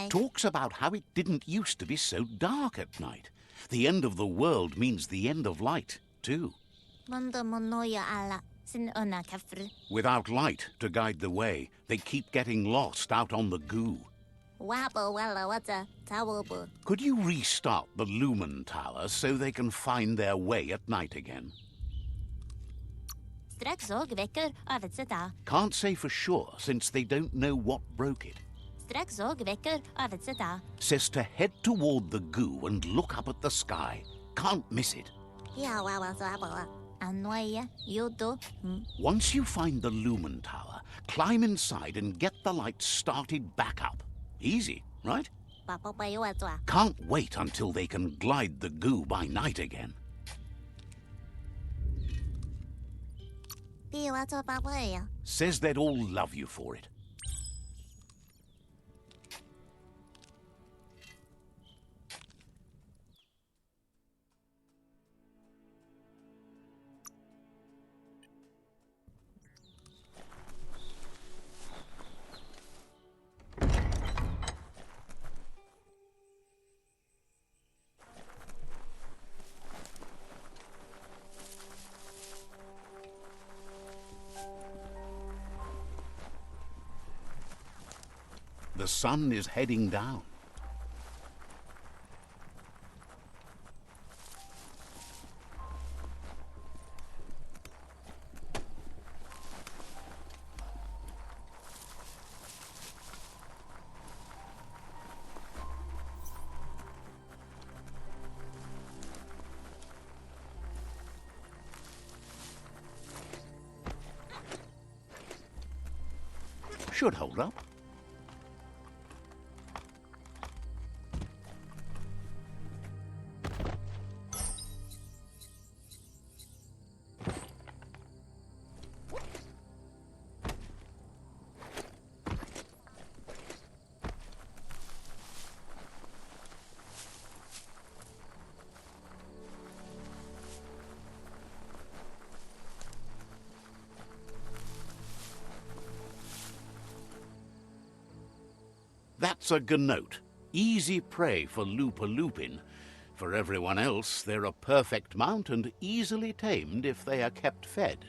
Talks about how it didn't used to be so dark at night. The end of the world means the end of light, too. Without light to guide the way, they keep getting lost out on the goo. Could you restart the Lumen Tower so they can find their way at night again? Can't say for sure, since they don't know what broke it. Says to head toward the goo and look up at the sky. Can't miss it. Once you find the Lumen Tower, climb inside and get the lights started back up. Easy, right? Can't wait until they can glide the goo by night again. Says they'd all love you for it. The sun is heading down. Should hold up. That's a GNOAT. Easy prey for Lupin. For everyone else, they're a perfect mount and easily tamed if they are kept fed.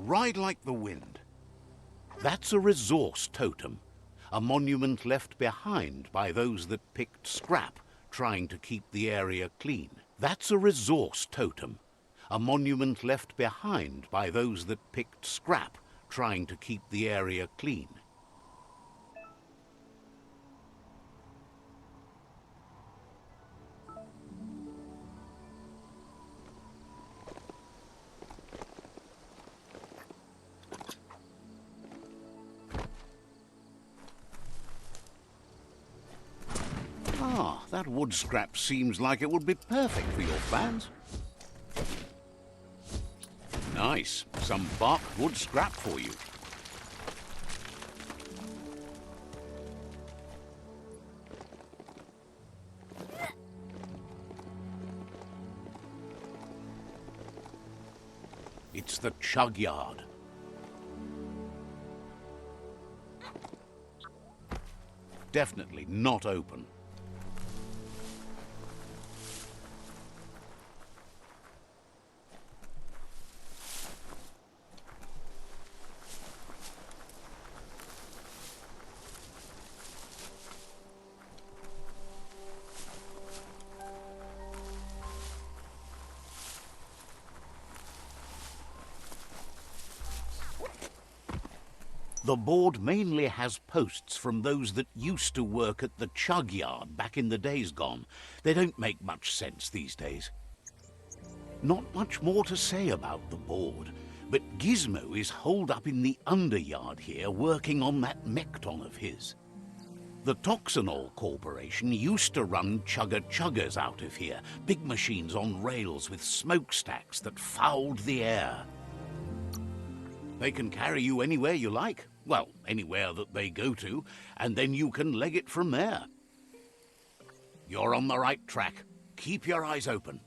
Ride like the wind. That's a resource totem, a monument left behind by those that picked scrap, trying to keep the area clean. That's a resource totem, a monument left behind by those that picked scrap, trying to keep the area clean. That wood scrap seems like it would be perfect for your plans. Nice. Some barked wood scrap for you. It's the CHUGYARD. definitely not open. The board mainly has posts from those that used to work at the CHUGYARD back in the days gone. They don't make much sense these days. Not much more to say about the board, but Gizmo is holed up in the underyard here working on that Mekton of his. The Toxanol Corporation used to run chugger-chuggers out of here, big machines on rails with smokestacks that fouled the air. They can carry you anywhere you like. Well, anywhere that they go to, and then you can leg it from there. You're on the right track. Keep your eyes open.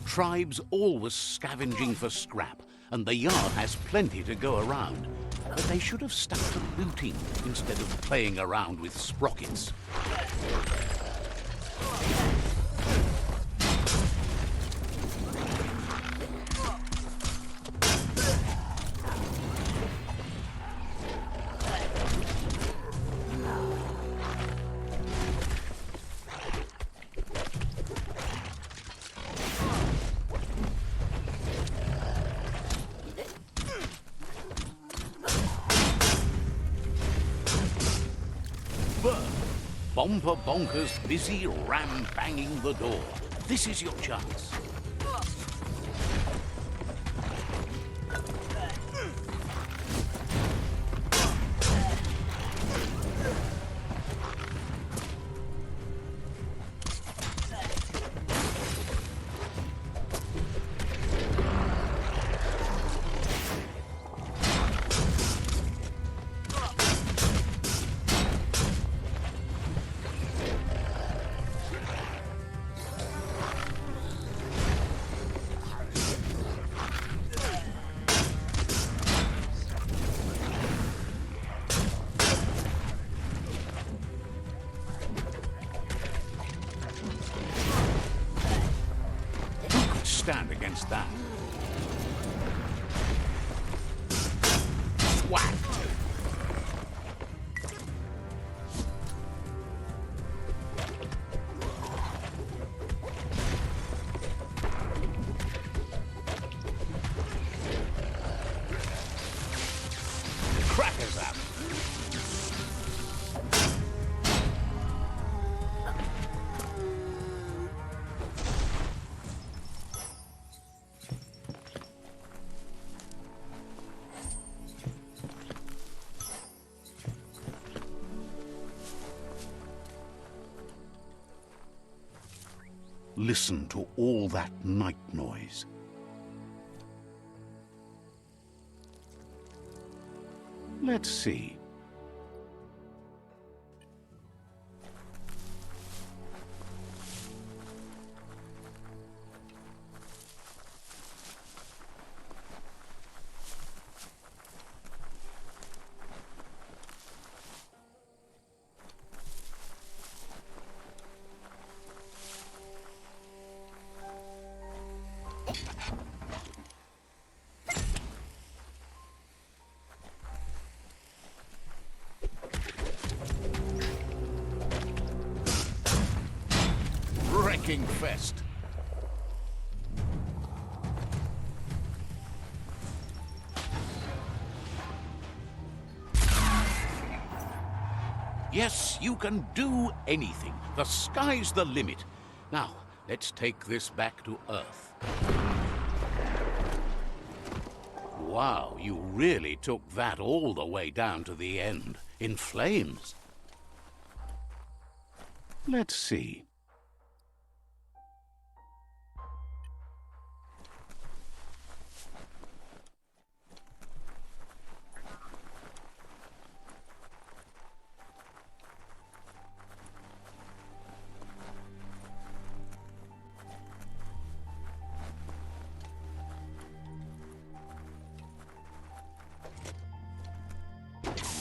Tribes always scavenging for scrap, and the yard has plenty to go around. But they should have stuck to looting instead of playing around with sprockets. Bomper Bonker's busy ram-banging the door. This is your chance. Stand against that. Whack! Crackers up. Listen to all that night noise. Let's see. Wrecking fest. Yes, you can do anything. The sky's the limit. Now, let's take this back to Earth. Wow, you really took that all the way down to the end, in flames. Let's see.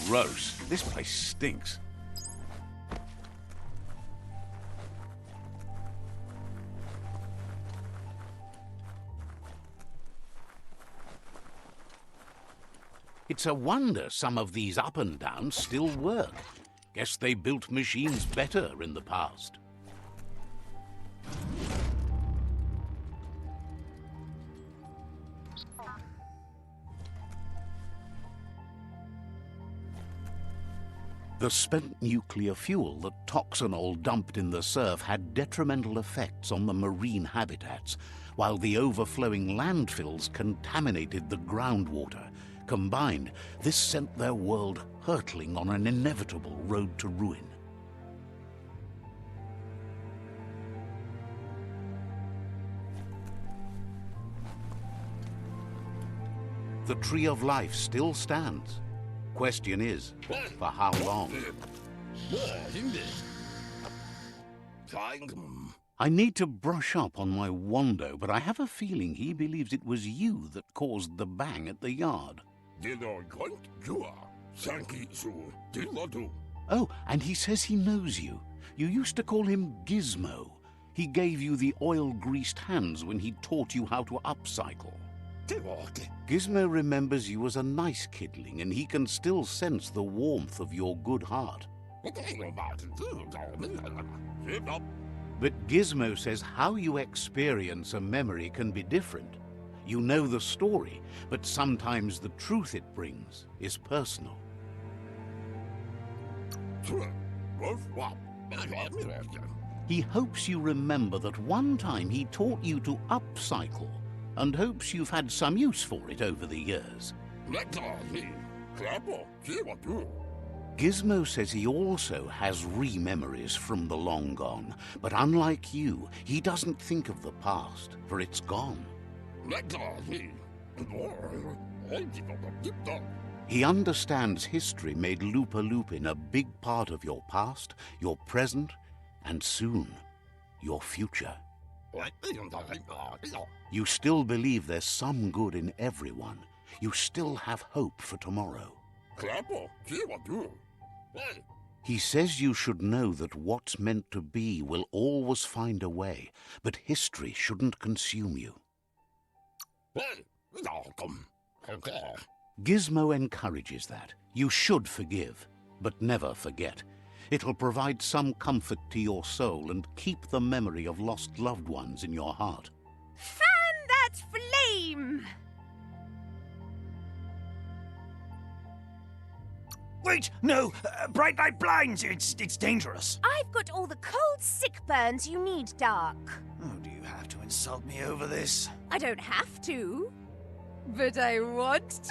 Gross. This place stinks. It's a wonder some of these up and downs still work. Guess they built machines better in the past. The spent nuclear fuel that Toxanol dumped in the surf had detrimental effects on the marine habitats, while the overflowing landfills contaminated the groundwater. Combined, this sent their world hurtling on an inevitable road to ruin. The Tree of Life still stands. Question is, for how long? I need to brush up on my Wando, but I have a feeling he believes it was you that caused the bang at the yard. Oh, and he says he knows you. You used to call him Gizmo. He gave you the oil-greased hands when he taught you how to upcycle. Gizmo remembers you as a nice kidling, and he can still sense the warmth of your good heart. But Gizmo says how you experience a memory can be different. You know the story, but sometimes the truth it brings is personal. He hopes you remember that one time he taught you to upcycle, and hopes you've had some use for it over the years. Gizmo says he also has re-memories from the long gone, but unlike you, he doesn't think of the past, for it's gone. He understands history made Lupa-Lupin a big part of your past, your present, and soon, your future. You still believe there's some good in everyone. You still have hope for tomorrow. He says you should know that what's meant to be will always find a way, but history shouldn't consume you. Gizmo encourages that. You should forgive, but never forget. It'll provide some comfort to your soul and keep the memory of lost loved ones in your heart. Fan that flame! Wait, no! Bright light blinds! It's dangerous! I've got all the cold sick burns you need, Dark. Oh, do you have to insult me over this? I don't have to, but I want to.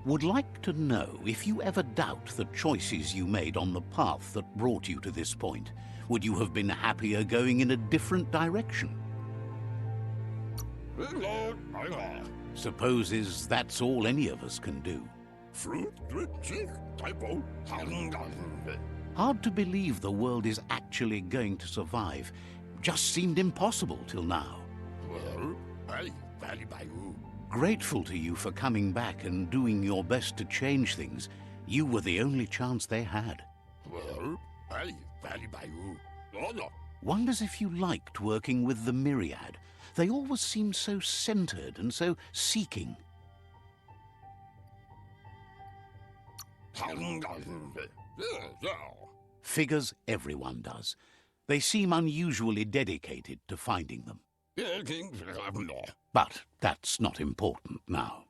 Would like to know if you ever doubt the choices you made on the path that brought you to this point. Would you have been happier going in a different direction? Supposes that's all any of us can do. Hard to believe the world is actually going to survive. Just seemed impossible till now. Grateful to you for coming back and doing your best to change things. You were the only chance they had. Wonders if you liked working with the Myriad. They always seem so centered and so seeking. Figures everyone does. They seem unusually dedicated to finding them. But that's not important now.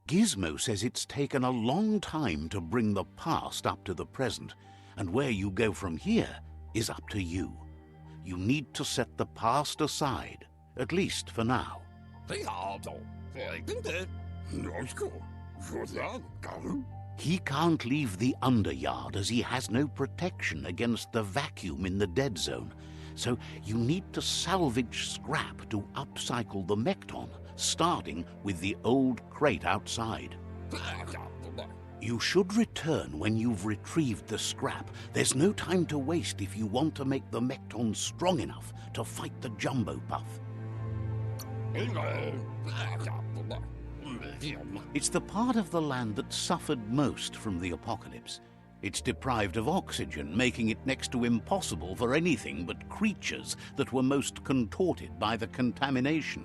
Gizmo says it's taken a long time to bring the past up to the present, and where you go from here is up to you. You need to set the past aside, at least for now. He can't leave the Underyard as he has no protection against the vacuum in the dead zone. So you need to salvage scrap to upcycle the Mekton, starting with the old crate outside. You should return when you've retrieved the scrap. There's no time to waste if you want to make the Mekton strong enough to fight the Jumbo Puff. It's the part of the land that suffered most from the apocalypse. It's deprived of oxygen, making it next to impossible for anything but creatures that were most contorted by the contamination.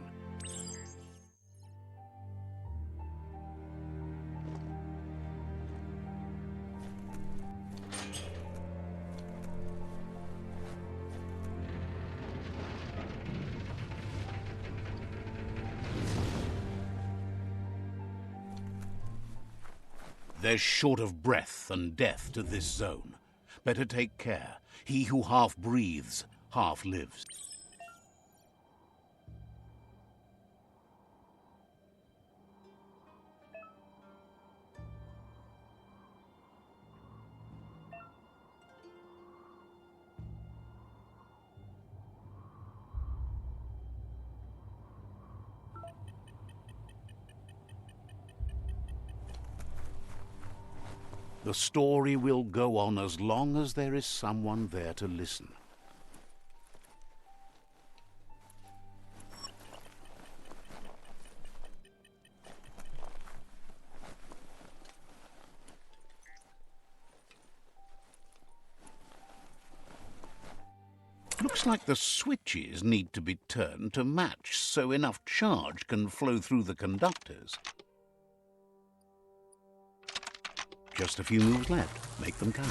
There's short of breath and death to this zone. Better take care. He who half breathes, half lives. The story will go on as long as there is someone there to listen. Looks like the switches need to be turned to match so enough charge can flow through the conductors. Just a few moves left. Make them count.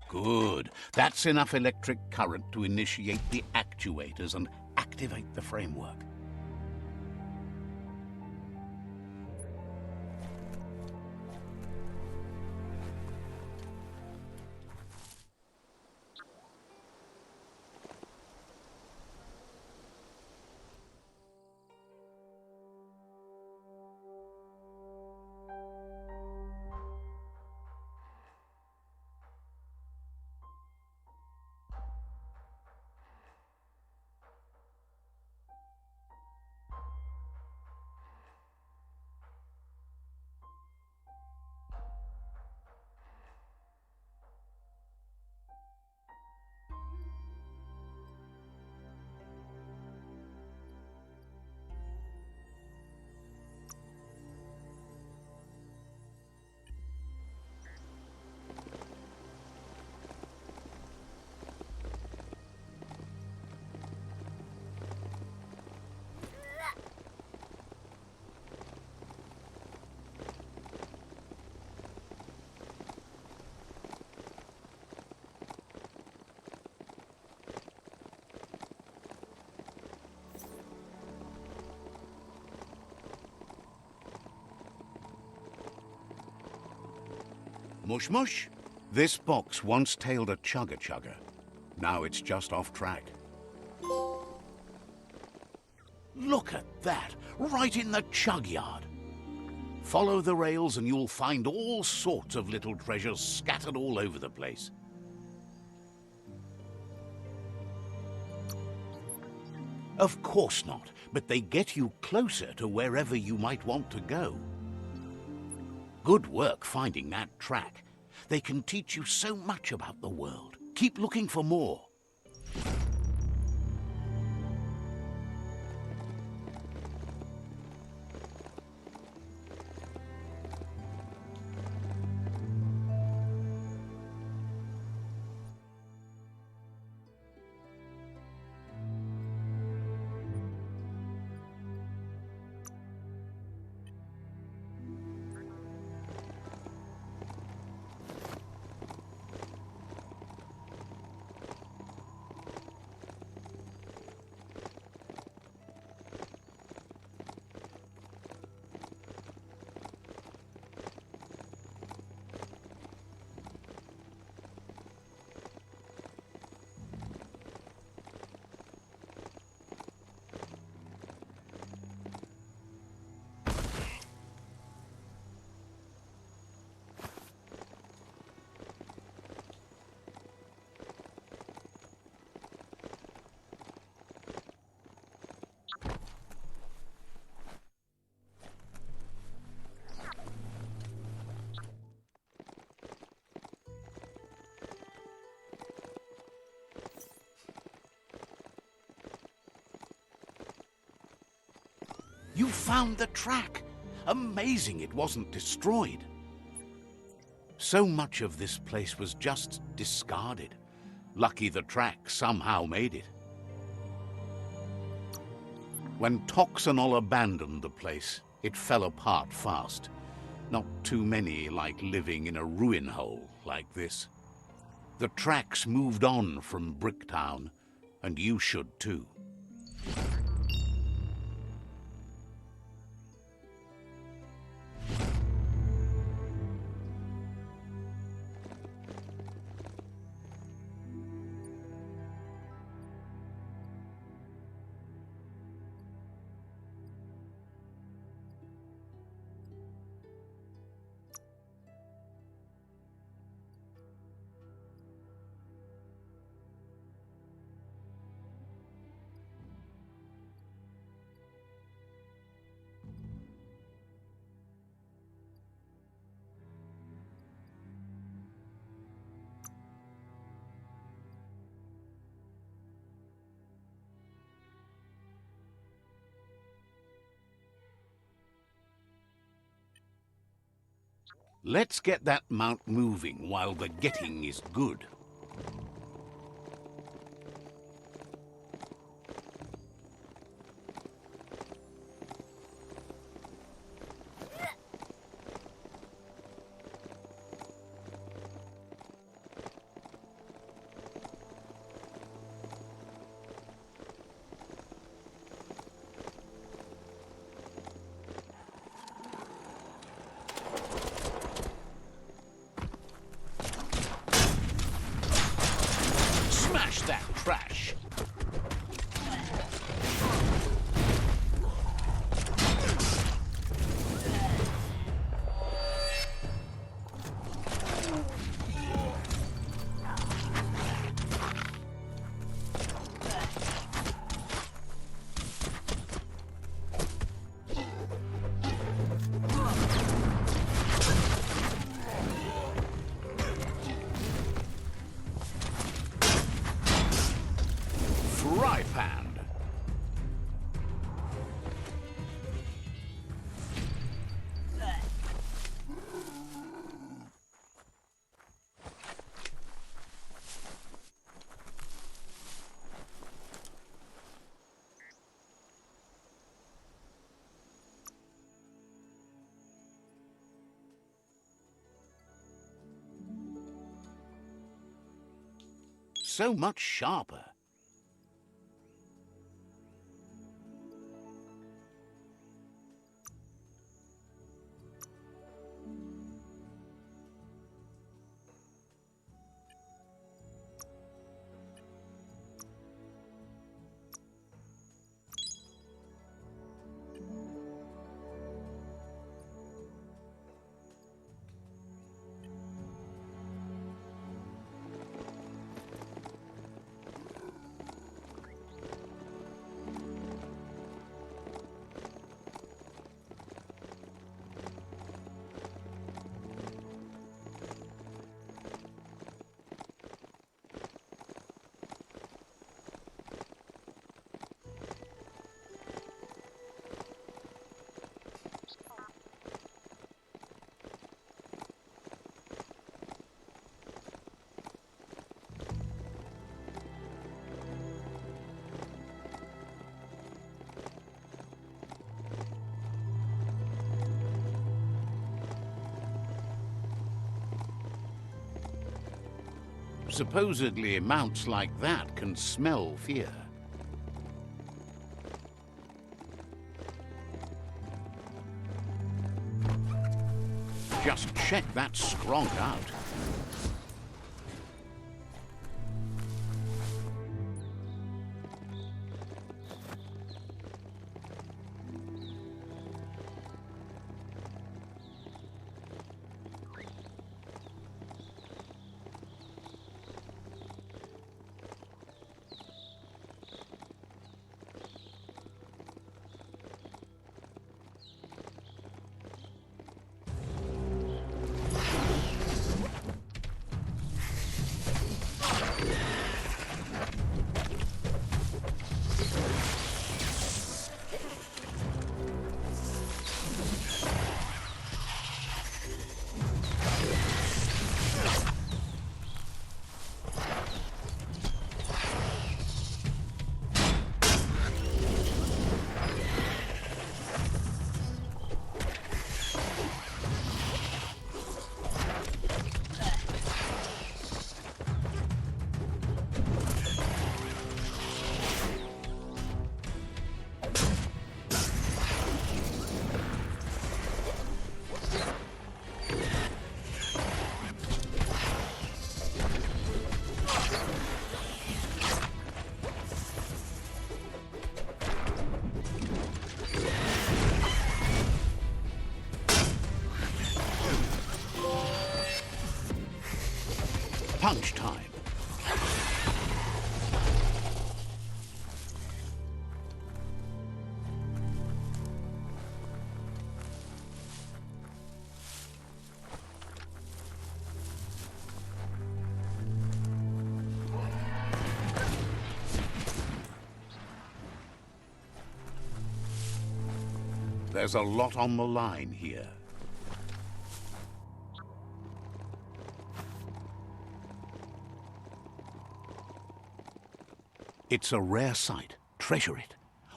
Good. That's enough electric current to initiate the actuators and activate the framework. Mush mush. This box once tailed a chugger. Now it's just off track. Look at that, right in the CHUGYARD. Follow the rails and you'll find all sorts of little treasures scattered all over the place. Of course not, but they get you closer to wherever you might want to go. Good work finding that track. They can teach you so much about the world. Keep looking for more. found the track. Amazing it wasn't destroyed. So much of this place was just discarded. Lucky the track somehow made it. When Toxanol abandoned the place, it fell apart fast. Not too many like living in a ruin hole like this. The tracks moved on from Bricktown, and you should too. Let's get that mount moving while the getting is good. Smash that trash! Fry pan. So much sharper. Supposedly, mounts like that can smell fear. Just check that scronk out. Punch time. There's a lot on the line here. It's a rare sight. Treasure it.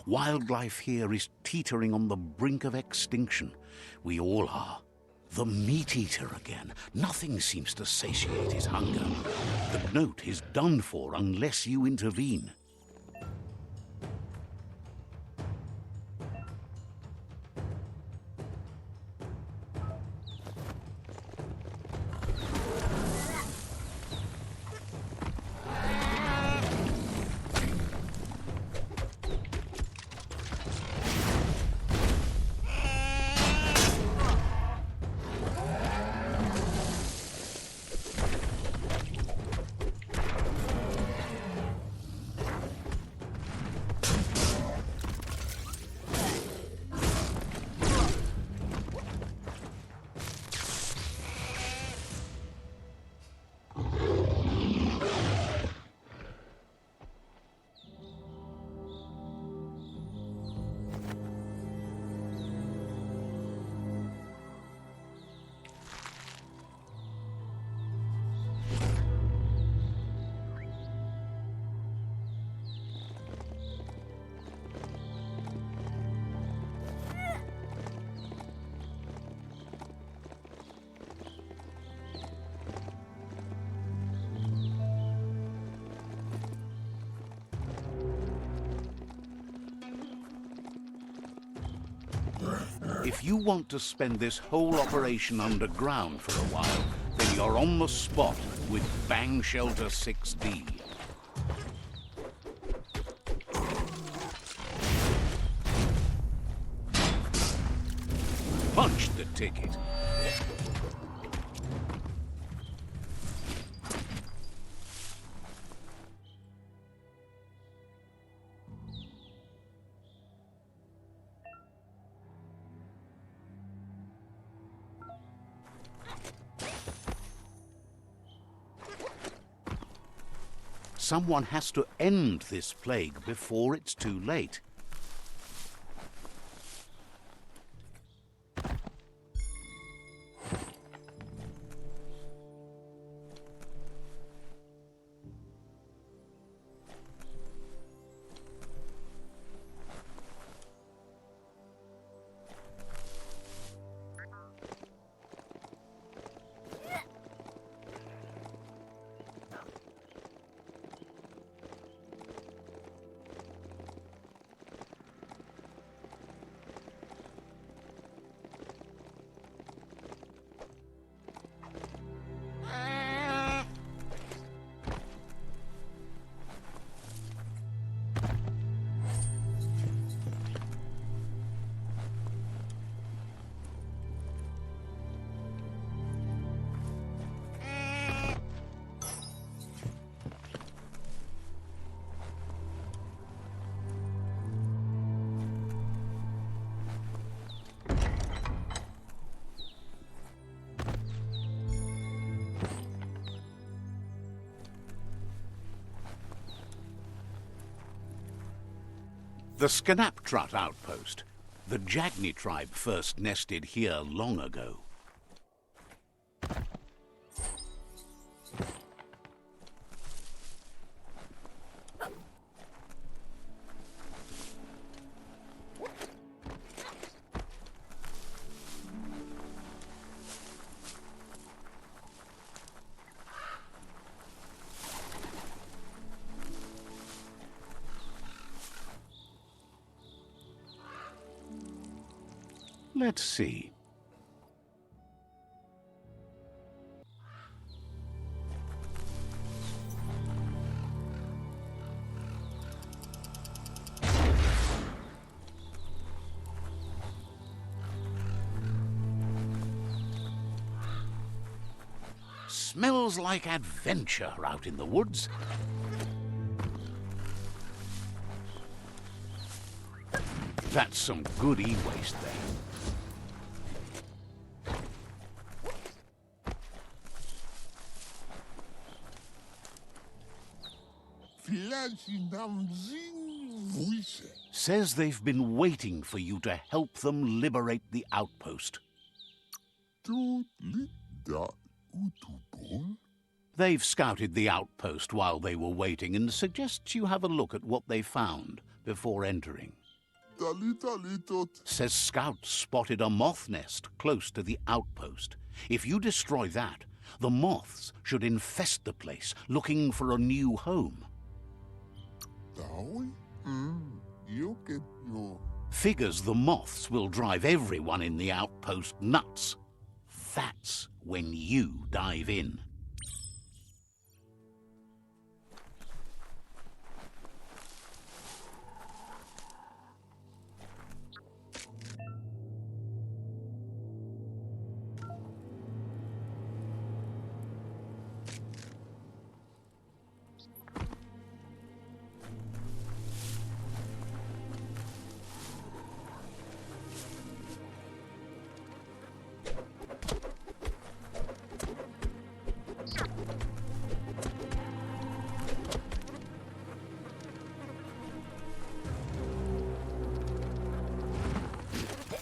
Wildlife here is teetering on the brink of extinction. We all are. The meat-eater again. Nothing seems to satiate his hunger. The GNOAT is done for unless you intervene. If you want to spend this whole operation underground for a while, then you're on the spot with Bang Shelter 6D. Punch the ticket. Someone has to end this plague before it's too late. The Scanaptrut outpost. The Jagni tribe first nested here long ago. Let's see. Smells like adventure out in the woods. That's some good e-waste there. Says they've been waiting for you to help them liberate the outpost. They've scouted the outpost while they were waiting and suggests you have a look at what they found before entering. Says scouts spotted a moth nest close to the outpost. If you destroy that, the moths should infest the place, looking for a new home. Figures the moths will drive everyone in the outpost nuts. That's when you dive in.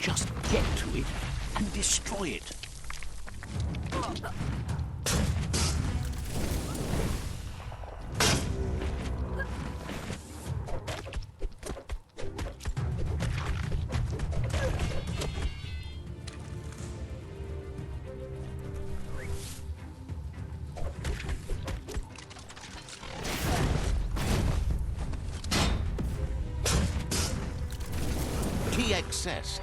Just get to it and destroy it. Accessed.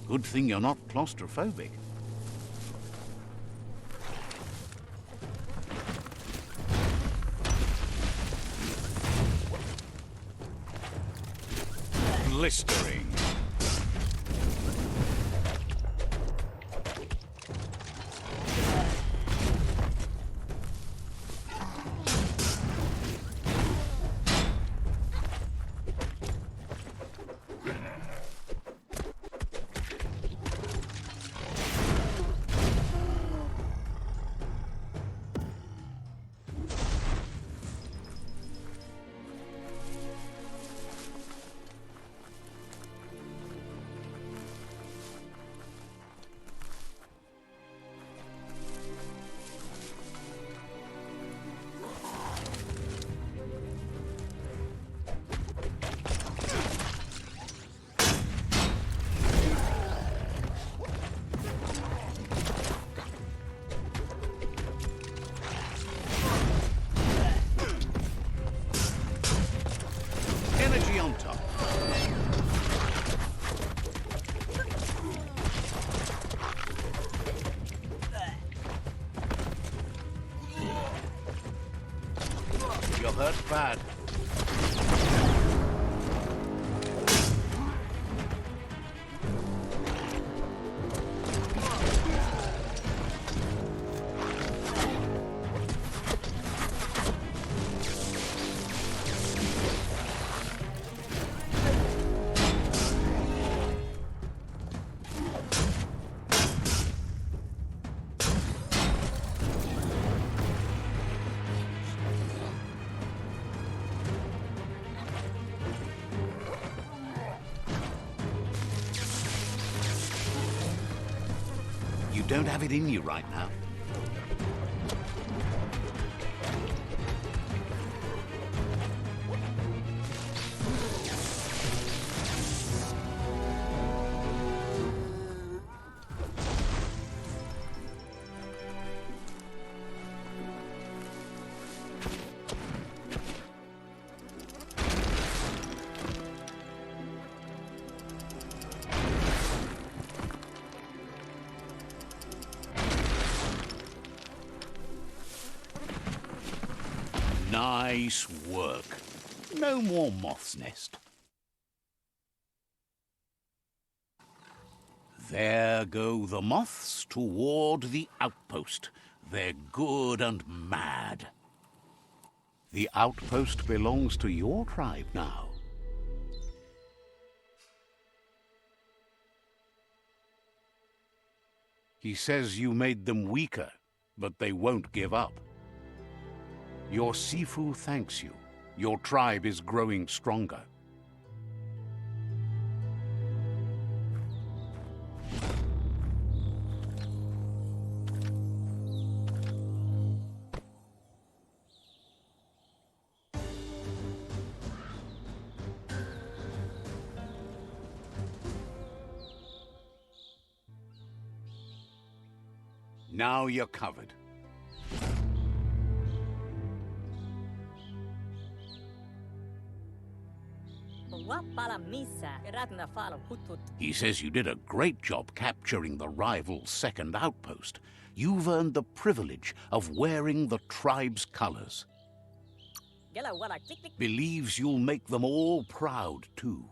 Good thing you're not claustrophobic. Blistering. On top. You're hurt bad. don't have it in you right now. Nice work. No more moth's nest. There go the moths toward the outpost. They're good and mad. The outpost belongs to your tribe now. He says you made them weaker, but they won't give up. Your Sifu thanks you. Your tribe is growing stronger. Now you're covered. He says you did a great job capturing the rival's second outpost. You've earned the privilege of wearing the tribe's colors. Believes you'll make them all proud, too.